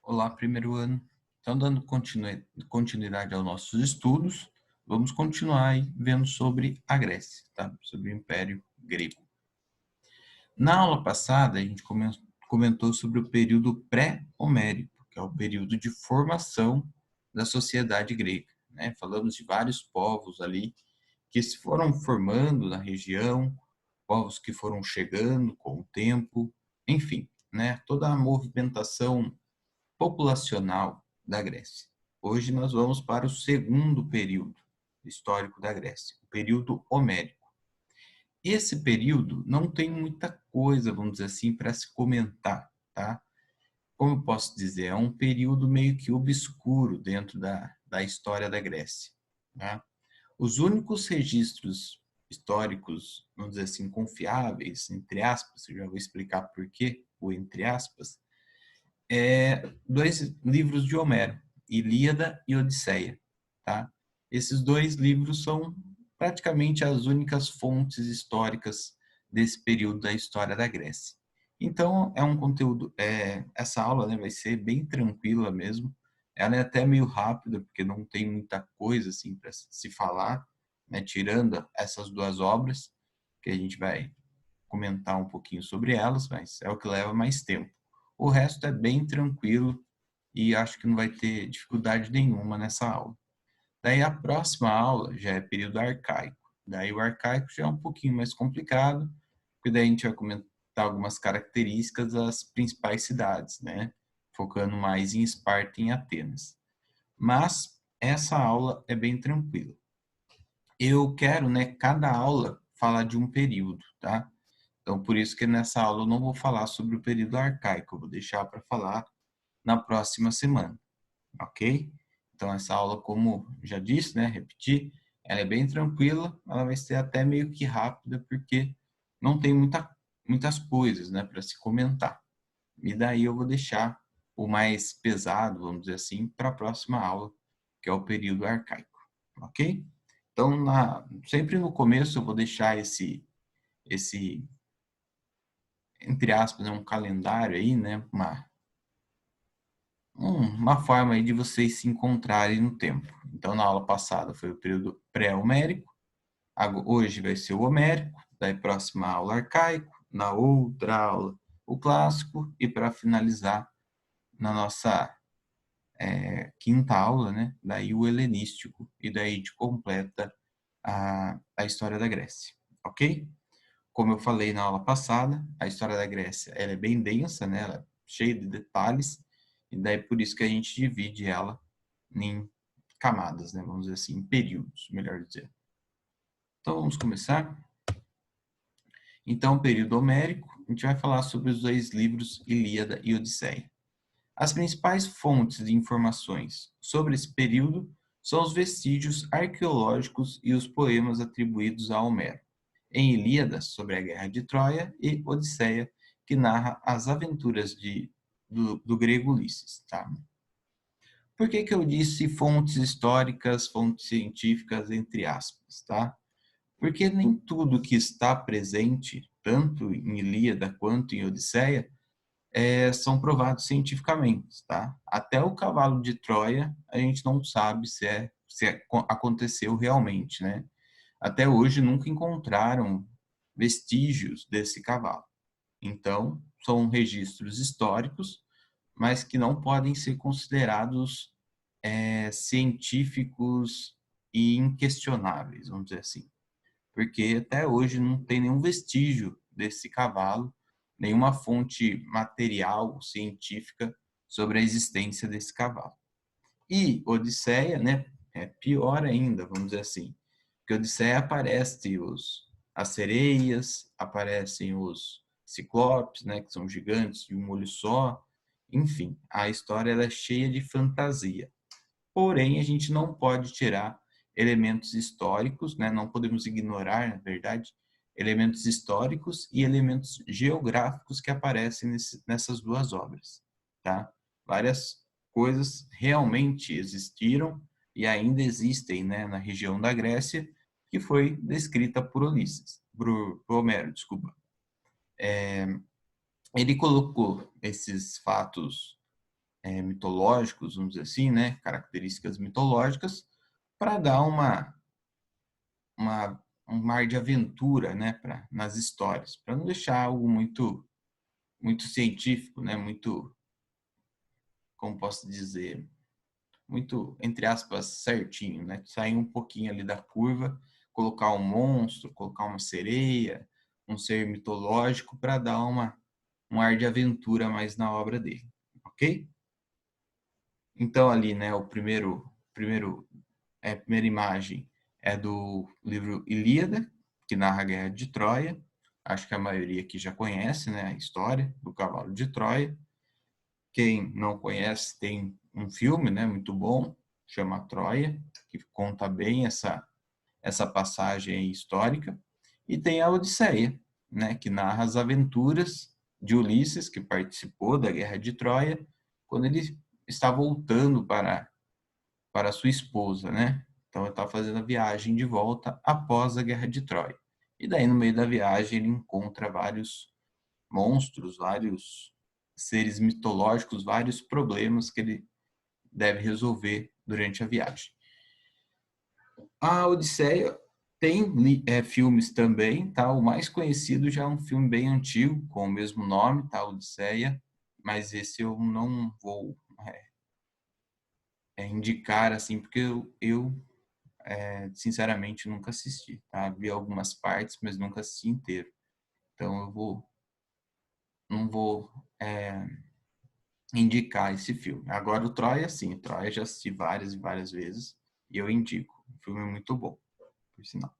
Olá, primeiro ano. Então, dando continuidade aos nossos estudos, vamos continuar aí vendo sobre a Grécia, tá? Sobre o Império Grego. Na aula passada, a gente comentou sobre o período pré-homérico, que é o período de formação da sociedade grega, né? Falamos de vários povos ali que se foram formando na região, povos que foram chegando com o tempo, enfim, né? Toda a movimentação populacional da Grécia. Hoje nós vamos para o segundo período histórico da Grécia, o período homérico. Esse período não tem muita coisa, vamos dizer assim, para se comentar, tá? Como eu posso dizer, é um período meio que obscuro dentro da história da Grécia, tá? Os únicos registros históricos, vamos dizer assim, confiáveis, entre aspas, eu já vou explicar por quê, o entre aspas, dois livros de Homero, Ilíada e Odisseia, tá? Esses dois livros são praticamente as únicas fontes históricas desse período da história da Grécia. Então, é um conteúdo, essa aula, né, vai ser bem tranquila mesmo. Ela é até meio rápida, porque não tem muita coisa assim para se falar, né, tirando essas duas obras, que a gente vai comentar um pouquinho sobre elas, mas é o que leva mais tempo. O resto é bem tranquilo e acho que não vai ter dificuldade nenhuma nessa aula. Daí a próxima aula já é período arcaico. Daí o arcaico já é um pouquinho mais complicado, porque daí a gente vai comentar algumas características das principais cidades, né? Focando mais em Esparta e em Atenas. Mas essa aula é bem tranquila. Eu quero, né, cada aula falar de um período, tá? Então, por isso que nessa aula eu não vou falar sobre o período arcaico, eu vou deixar para falar na próxima semana, ok? Então, essa aula, como já disse, né, repetir, ela é bem tranquila, ela vai ser até meio que rápida, porque não tem muitas coisas, né, para se comentar. E daí eu vou deixar o mais pesado, vamos dizer assim, para a próxima aula, que é o período arcaico, ok? Então, sempre no começo eu vou deixar esse entre aspas, um calendário aí, né? Uma forma aí de vocês se encontrarem no tempo. Então, na aula passada foi o período pré-homérico, hoje vai ser o homérico, daí próxima aula arcaico, na outra aula o clássico, e para finalizar, na nossa quinta aula, né? Daí o helenístico, e daí a gente completa a história da Grécia, ok? Como eu falei na aula passada, a história da Grécia ela é bem densa, né? Ela é cheia de detalhes, e daí por isso que a gente divide ela em camadas, né? Vamos dizer assim, em períodos, melhor dizer. Então vamos começar. Então, período homérico, a gente vai falar sobre os dois livros Ilíada e Odisseia. As principais fontes de informações sobre esse período são os vestígios arqueológicos e os poemas atribuídos a Homero. Em Ilíada, sobre a Guerra de Troia, e Odisseia, que narra as aventuras do grego Ulisses. Tá? Por que eu disse fontes históricas, fontes científicas, entre aspas? Tá? Porque nem tudo que está presente, tanto em Ilíada quanto em Odisseia, são provados cientificamente, tá? Até o cavalo de Troia, a gente não sabe se aconteceu realmente, né? Até hoje nunca encontraram vestígios desse cavalo. Então, são registros históricos, mas que não podem ser considerados científicos e inquestionáveis, vamos dizer assim. Porque até hoje não tem nenhum vestígio desse cavalo, nenhuma fonte material, científica sobre a existência desse cavalo. E Odisseia, né, é pior ainda, vamos dizer assim, porque Odisseia aparece as sereias, aparecem os ciclopes, né, que são gigantes de um olho só, enfim, a história ela é cheia de fantasia. Porém, a gente não pode tirar elementos históricos, né, não podemos ignorar, na verdade, elementos históricos e elementos geográficos que aparecem nessas duas obras, tá? Várias coisas realmente existiram e ainda existem, né, na região da Grécia, que foi descrita por Ulisses, por Homero, desculpa. Ele colocou esses fatos mitológicos, vamos dizer assim, né? Características mitológicas, para dar um ar de aventura, né? Nas histórias, para não deixar algo muito científico, né? Muito, como posso dizer, muito, entre aspas, certinho, né? Sair um pouquinho ali da curva, colocar um monstro, colocar uma sereia, um ser mitológico para dar um ar de aventura mais na obra dele, ok? Então ali, né, a primeira imagem é do livro Ilíada, que narra a Guerra de Troia. Acho que a maioria aqui já conhece, né, a história do cavalo de Troia. Quem não conhece, tem um filme, né, muito bom, chama Troia, que conta bem essa passagem histórica. E tem a Odisseia, né, que narra as aventuras de Ulisses, que participou da Guerra de Troia, quando ele está voltando para sua esposa, né? Então ele está fazendo a viagem de volta após a Guerra de Troia. E daí no meio da viagem ele encontra vários monstros, vários seres mitológicos, vários problemas que ele deve resolver durante a viagem. A Odisseia tem filmes também, tá? O mais conhecido já é um filme bem antigo, com o mesmo nome, tá? Odisseia, mas esse eu não vou indicar, assim, porque sinceramente, nunca assisti, tá? Vi algumas partes, mas nunca assisti inteiro. Então, não vou indicar esse filme. Agora, o Troia, sim. O Troia já assisti várias e várias vezes e eu indico. O filme é muito bom, por sinal.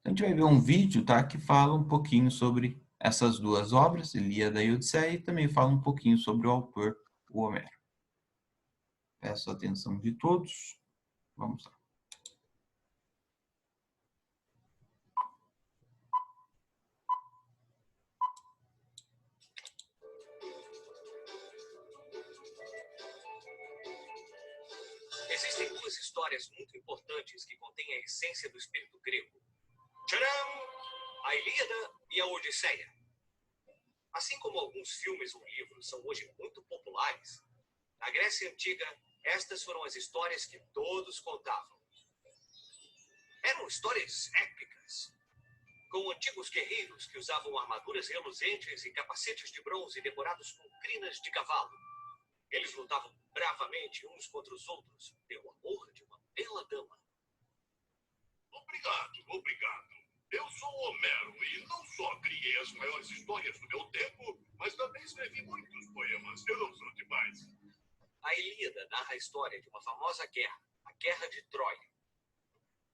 A gente vai ver um vídeo, tá? Que fala um pouquinho sobre essas duas obras, Ilíada e Odisseia, e também fala um pouquinho sobre o autor, o Homero. Peço a atenção de todos. Vamos lá. Existem duas histórias muito importantes que contêm a essência do espírito grego. Tcharam! A Ilíada e a Odisseia. Assim como alguns filmes ou livros são hoje muito populares, na Grécia Antiga, estas foram as histórias que todos contavam. Eram histórias épicas, com antigos guerreiros que usavam armaduras reluzentes e capacetes de bronze decorados com crinas de cavalo. Eles lutavam bravamente uns contra os outros pelo amor de uma bela dama. Obrigado. Eu sou Homero e não só criei as maiores histórias do meu tempo, mas também escrevi muitos poemas. Eu não sou demais. A Ilíada narra a história de uma famosa guerra, a Guerra de Troia.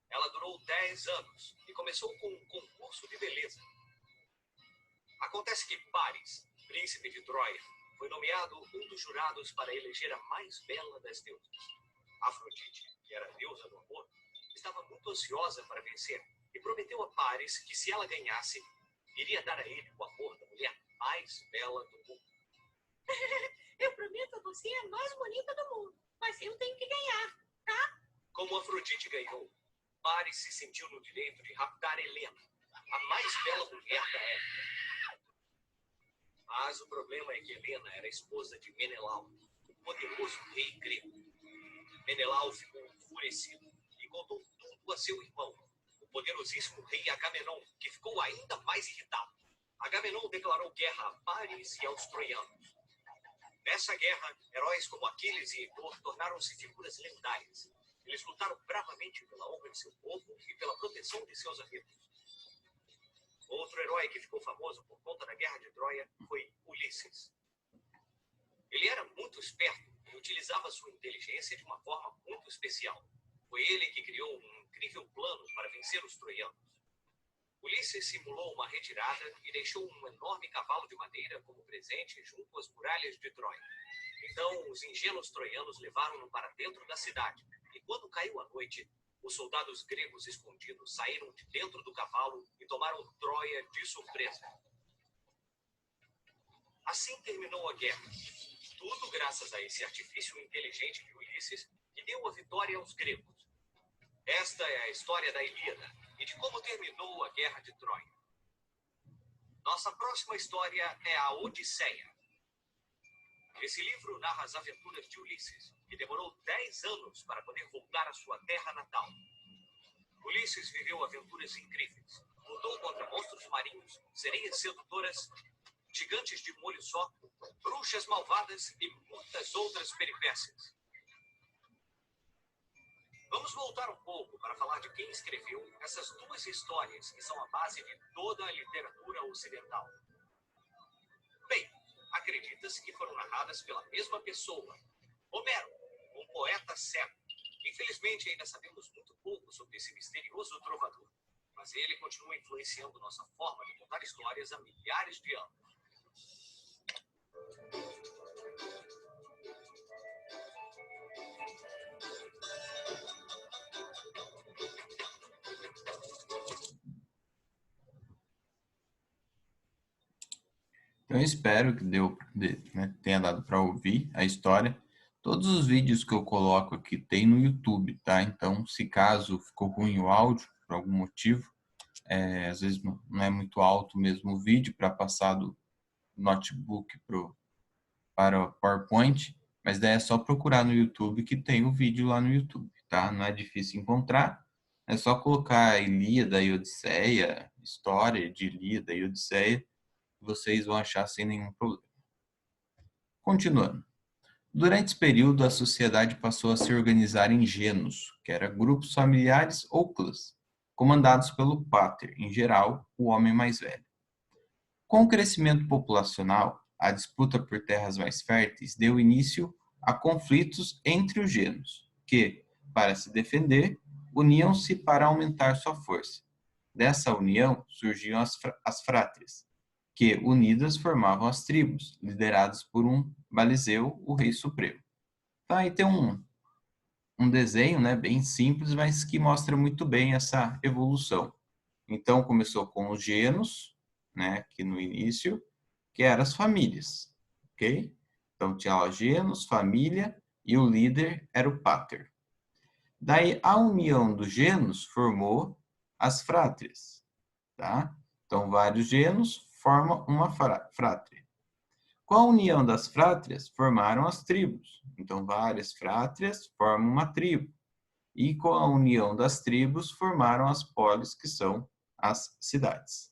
Ela durou 10 anos e começou com um concurso de beleza. Acontece que Paris, príncipe de Troia, foi nomeado um dos jurados para eleger a mais bela das deusas. Afrodite, que era a deusa do amor, estava muito ansiosa para vencer e prometeu a Paris que, se ela ganhasse, iria dar a ele o amor da mulher mais bela do mundo. Eu prometo a você a mais bonita do mundo, mas eu tenho que ganhar, tá? Como Afrodite ganhou, Paris se sentiu no direito de raptar Helena, a mais bela mulher da época. Mas o problema é que Helena era esposa de Menelau, o poderoso rei grego. Menelau ficou enfurecido e contou tudo a seu irmão, o poderosíssimo rei Agamenon, que ficou ainda mais irritado. Agamenon declarou guerra a Paris e aos troianos. Nessa guerra, heróis como Aquiles e Heitor tornaram-se figuras lendárias. Eles lutaram bravamente pela honra de seu povo e pela proteção de seus amigos. Outro herói que ficou famoso por conta da Guerra de Troia foi Ulisses. Ele era muito esperto e utilizava sua inteligência de uma forma muito especial. Foi ele que criou um incrível plano para vencer os troianos. Ulisses simulou uma retirada e deixou um enorme cavalo de madeira como presente junto às muralhas de Troia. Então, os ingênuos troianos levaram-no para dentro da cidade. E quando caiu a noite, os soldados gregos escondidos saíram de dentro do cavalo e tomaram Troia de surpresa. Assim terminou a guerra. Tudo graças a esse artifício inteligente de Ulisses, que deu a vitória aos gregos. Esta é a história da Ilíada e de como terminou a Guerra de Troia. Nossa próxima história é a Odisseia. Esse livro narra as aventuras de Ulisses, que demorou 10 anos para poder voltar à sua terra natal. Ulisses viveu aventuras incríveis. Lutou contra monstros marinhos, sereias sedutoras, gigantes de um olho só, bruxas malvadas e muitas outras peripécias. Vamos voltar um pouco para falar de quem escreveu essas duas histórias que são a base de toda a literatura ocidental. Bem, acredita-se que foram narradas pela mesma pessoa, Homero, um poeta cego. Infelizmente, ainda sabemos muito pouco sobre esse misterioso trovador, mas ele continua influenciando nossa forma de contar histórias há milhares de anos. Então, eu espero que tenha dado para ouvir a história. Todos os vídeos que eu coloco aqui tem no YouTube, tá? Então, se caso ficou ruim o áudio, por algum motivo, às vezes não é muito alto mesmo o vídeo para passar do notebook para o PowerPoint, mas daí é só procurar no YouTube que tem o vídeo lá no YouTube, tá? Não é difícil encontrar, é só colocar Ilíada e Odisseia, história de Ilíada e Odisseia, vocês vão achar sem nenhum problema. Continuando. Durante esse período, a sociedade passou a se organizar em gênos, que eram grupos familiares ou clãs, comandados pelo pater, em geral, o homem mais velho. Com o crescimento populacional, a disputa por terras mais férteis deu início a conflitos entre os gênos, que, para se defender, uniam-se para aumentar sua força. Dessa união surgiam as frátrias, que, unidas, formavam as tribos, lideradas por um Baliseu, o rei supremo. Tá, aí tem um desenho, né, bem simples, mas que mostra muito bem essa evolução. Então, começou com os gênos, né, que no início, que eram as famílias, ok? Então, tinha lá gênos, família, e o líder era o pater. Daí, a união dos gênos formou as frátrias, tá? Então, vários gênos formam uma frátria. Com a união das frátrias, formaram as tribos. Então, várias frátrias formam uma tribo. E com a união das tribos, formaram as polis, que são as cidades.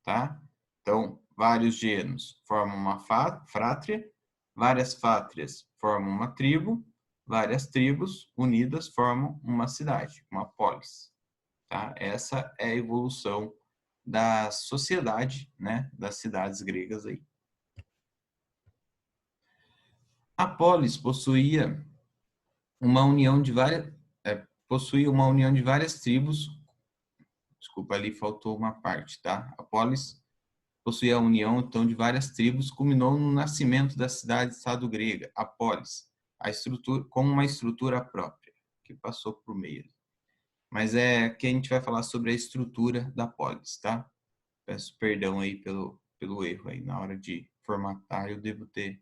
Tá? Então, vários gênos formam uma frátria, várias frátrias formam uma tribo, várias tribos unidas formam uma cidade, uma polis. Tá? Essa é a evolução da sociedade, né, das cidades gregas aí. A polis possuía uma união de várias tribos. Desculpa, ali faltou uma parte, tá? A polis possuía a união então de várias tribos, culminou no nascimento da cidade-estado grega, a polis, com uma estrutura própria, que passou por meio. Mas aqui a gente vai falar sobre a estrutura da polis, tá? Peço perdão aí pelo erro aí na hora de formatar, eu devo ter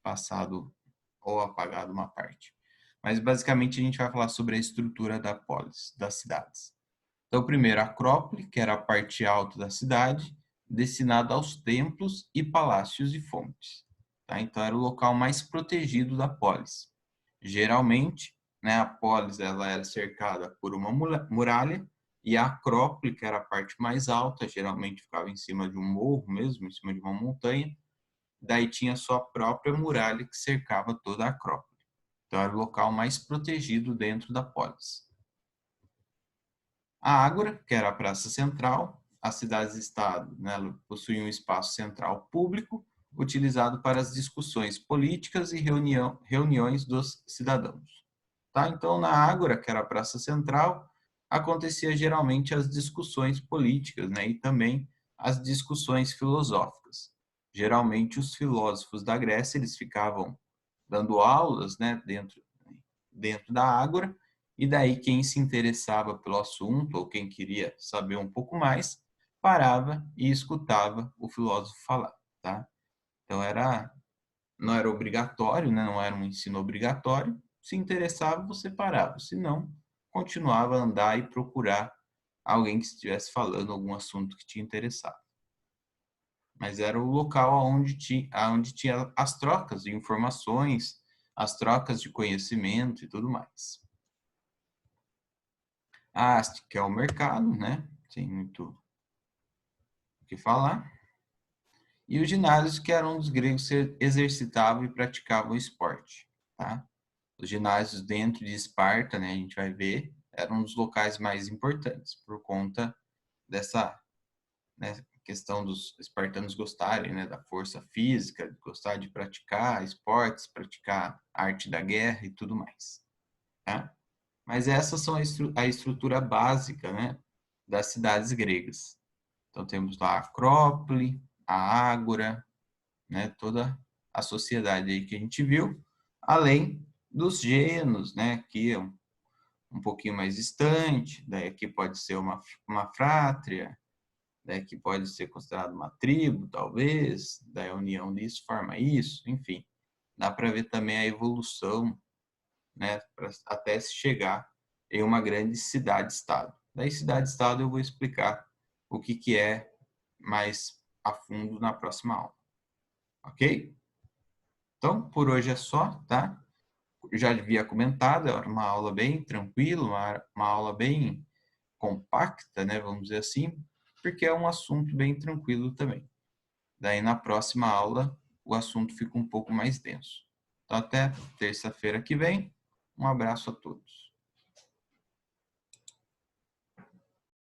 passado ou apagado uma parte. Mas basicamente a gente vai falar sobre a estrutura da polis, das cidades. Então, primeiro, a Acrópole, que era a parte alta da cidade, destinada aos templos e palácios e fontes. Tá? Então, era o local mais protegido da polis. Geralmente, né, a polis ela era cercada por uma muralha, e a Acrópole, que era a parte mais alta, geralmente ficava em cima de um morro mesmo, em cima de uma montanha, daí tinha sua própria muralha que cercava toda a Acrópole. Então, era o local mais protegido dentro da polis. A Ágora, que era a praça central, as cidades-estado, né, possuíam um espaço central público, utilizado para as discussões políticas e reuniões dos cidadãos. Tá? Então, na Ágora, que era a praça central, acontecia geralmente as discussões políticas, né, e também as discussões filosóficas. Geralmente, os filósofos da Grécia eles ficavam dando aulas, né, dentro da Ágora, e daí quem se interessava pelo assunto ou quem queria saber um pouco mais, parava e escutava o filósofo falar, tá? Então não era obrigatório, né? Não era um ensino obrigatório. Se interessava, você parava. Se não, continuava a andar e procurar alguém que estivesse falando algum assunto que te interessava. mas era o local onde tinha as trocas de informações, as trocas de conhecimento e tudo mais. A haste, que é o mercado, né? Sem muito o que falar. E os ginásios, que eram os gregos que exercitavam e praticavam o esporte, tá? Os ginásios dentro de Esparta, né, a gente vai ver, eram um dos locais mais importantes, por conta dessa, né, questão dos espartanos gostarem, né, da força física, gostar de praticar esportes, praticar arte da guerra e tudo mais, tá? Mas essas são a estrutura básica, né, das cidades gregas. Então temos lá a Acrópole, a Ágora, né, toda a sociedade aí que a gente viu, além dos gêneros, né, que é um pouquinho mais distante, daí aqui pode ser uma frátria, daí aqui pode ser considerado uma tribo, talvez, daí a união disso forma isso, enfim. Dá para ver também a evolução, né, até se chegar em uma grande cidade-estado. Daí cidade-estado eu vou explicar o que é mais a fundo na próxima aula. Ok? Então, por hoje é só, tá? Já havia comentado, era uma aula bem tranquila, uma aula bem compacta, né, vamos dizer assim, porque é um assunto bem tranquilo também. Daí, na próxima aula, o assunto fica um pouco mais denso. Então, até terça-feira que vem. Um abraço a todos.